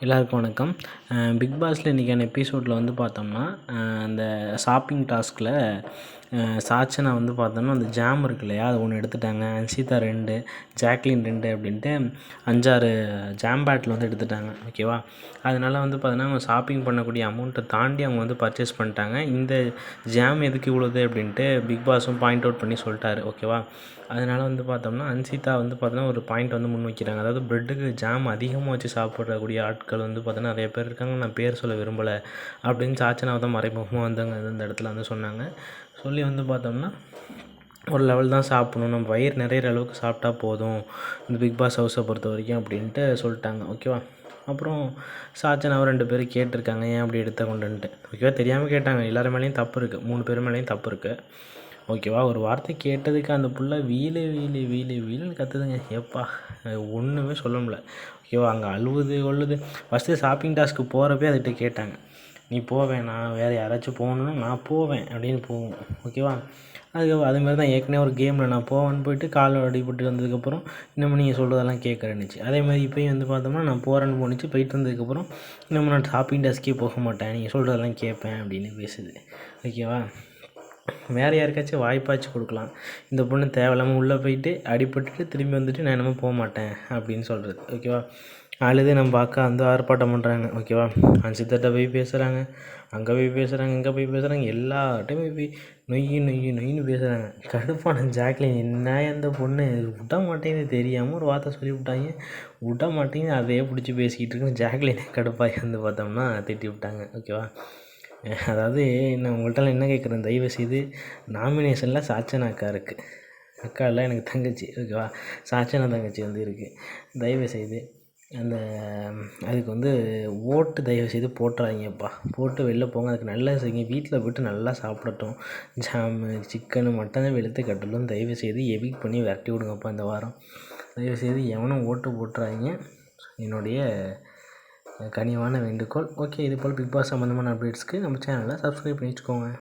எல்லாருக்கும் வணக்கம். பிக் பாஸில் இன்றைக்கான எபிசோடில் வந்து பார்த்தோம்னா, அந்த ஷாப்பிங் டாஸ்கில் சாச்சனா வந்து பார்த்தோம்னா, அந்த ஜாம் இருக்கு இல்லையா, அது ஒன்று எடுத்துட்டாங்க. அன்ஷிதா 2, ஜாக்லின் 2 அப்படின்ட்டு 5, 6 ஜாம் பேட்டில் வந்து எடுத்துட்டாங்க. ஓகேவா? அதனால் வந்து பார்த்தோன்னா, அவங்க ஷாப்பிங் பண்ணக்கூடிய அமௌண்ட்டை தாண்டி அவங்க வந்து பர்ச்சேஸ் பண்ணிட்டாங்க. இந்த ஜாம் எதுக்கு இவ்வளோது அப்படின்ட்டு பிக் பாஸும் பாயிண்ட் அவுட் பண்ணி சொல்லிட்டாரு. ஓகேவா? அதனால் வந்து பார்த்தோம்னா, அன்ஷிதா வந்து பார்த்தோன்னா ஒரு பாயிண்ட் வந்து முன் வைக்கிறாங்க. அதாவது ப்ரெட்டுக்கு ஜாம் அதிகமாக வச்சு சாப்பிடக்கூடிய ஆட்கள் வந்து பார்த்தோன்னா நிறைய பேர் இருக்காங்க. நான் பேர் சொல்ல விரும்பலை அப்படின்னு சாச்சனாவை தான் மறைமுகமாக வந்து அங்கே இந்த இடத்துல வந்து சொன்னாங்க. சொல்லி வந்து பார்த்தோம்னா, ஒரு லெவல் தான் சாப்பிட்ணும், நம்ம வயிறு நிறையிற அளவுக்கு சாப்பிட்டா போதும் இந்த பிக் பாஸ் ஹவுஸை பொறுத்த வரைக்கும் அப்படின்ட்டு சொல்லிட்டாங்க. ஓகேவா? அப்புறம் சாச்சனாவை 2 பேரும் கேட்டிருக்காங்க, ஏன் அப்படி எடுத்த கொண்டுன்ட்டு. ஓகேவா? தெரியாமல் கேட்டாங்க. எல்லார் மேலேயும் தப்பு இருக்குது, 3 பேர் மேலேயும் தப்பு இருக்குது. ஓகேவா? ஒரு வார்த்தை கேட்டதுக்கு அந்த புள்ள வீலு வீலு வீலு வீலுன்னு கத்துதுங்க. ஏப்பா ஒன்றுமே சொல்ல முடியல. ஓகேவா? அங்கே அழுவுது கொள்ளுது. ஃபஸ்ட்டு ஷாப்பிங் டாஸ்க்கு போகிறப்பே அதுகிட்ட கேட்டாங்க, நீ போவேண்ணா, வேறு யாராச்சும் போகணுன்னா நான் போவேன் அப்படின்னு போவோம். ஓகேவா? அதுமாதிரி தான் ஏற்கனவே ஒரு கேமில் நான் போவேன்னு போயிட்டு கால் அடிபட்டு வந்ததுக்கப்புறம் இன்னமும் நீங்கள் சொல்கிறதெல்லாம் கேட்குறேன்னுச்சு. அதேமாதிரி இப்போயும் வந்து பார்த்தோம்னா, நான் போகிறேன்னு போணுச்சு. போயிட்டு வந்ததுக்கப்புறம் இன்னமும் நான் ஷாப்பிங் டாஸ்க்கே போக மாட்டேன், நீங்கள் சொல்கிறதெல்லாம் கேட்பேன் அப்படின்னு பேசுது. ஓகேவா? வேறு யாருக்காச்சும் வாய்ப்பாச்சும் கொடுக்கலாம். இந்த பொண்ணு தேவையில்லாமல் உள்ளே போயிட்டு அடிபட்டுட்டு திரும்பி வந்துட்டு நான் என்னமோ போக மாட்டேன் அப்படின்னு சொல்கிறது. ஓகேவா? அழுது நம்ம பார்க்க வந்து ஆர்ப்பாட்டம் பண்ணுறாங்க. ஓகேவா? அன்சித்தாட்ட போய் பேசுகிறாங்க, அங்கே போய் பேசுகிறாங்க, இங்கே போய் பேசுகிறாங்க, எல்லாட்டையும் போய் நொய்யு நொய்யு நொய்யின்னு பேசுகிறாங்க. கடுப்பான ஜாக்லின், என்ன அந்த பொண்ணு விட மாட்டேங்குது, தெரியாமல் ஒரு வார்த்தை சொல்லி விட்டாங்க, விட மாட்டேங்குது, அதையே பிடிச்சி பேசிக்கிட்டு இருக்குன்னு ஜாக்லின் கடுப்பாகி வந்து பார்த்தோம்னா திட்டி விட்டாங்க. ஓகேவா? அதாவது நான் உங்கள்கிட்டலாம் என்ன கேட்குறேன், தயவுசெய்து நாமினேஷனில் சாச்சனா அக்கா இருக்குது. அக்கா இல்லை, எனக்கு தங்கச்சி. ஓகேவா? சாச்சனா தங்கச்சி வந்து இருக்குது. தயவுசெய்து அந்த அதுக்கு வந்து ஓட்டு தயவுசெய்து போட்டுறாதீங்கப்பா. போட்டு வெளில போங்க. அதுக்கு நல்லா செய்யுங்க. வீட்டில் போய்ட்டு நல்லா சாப்பிடட்டும். ஜாமு, சிக்கனு, மட்டனை வெளுத்து கட்டலும் தயவுசெய்து எவிக்ட் பண்ணி விரட்டி விடுங்கப்பா இந்த வாரம். தயவுசெய்து எவனும் ஓட்டு போட்டுறாதீங்க. என்னுடைய கனிவான வேண்டுகோள். ஓகே, இது போல் பிக் பாஸ் சம்மந்தமான அப்டேட்ஸ்க்கு நம்ம சேனலை சப்ஸ்கிரைப் பண்ணி வச்சுக்கோங்க.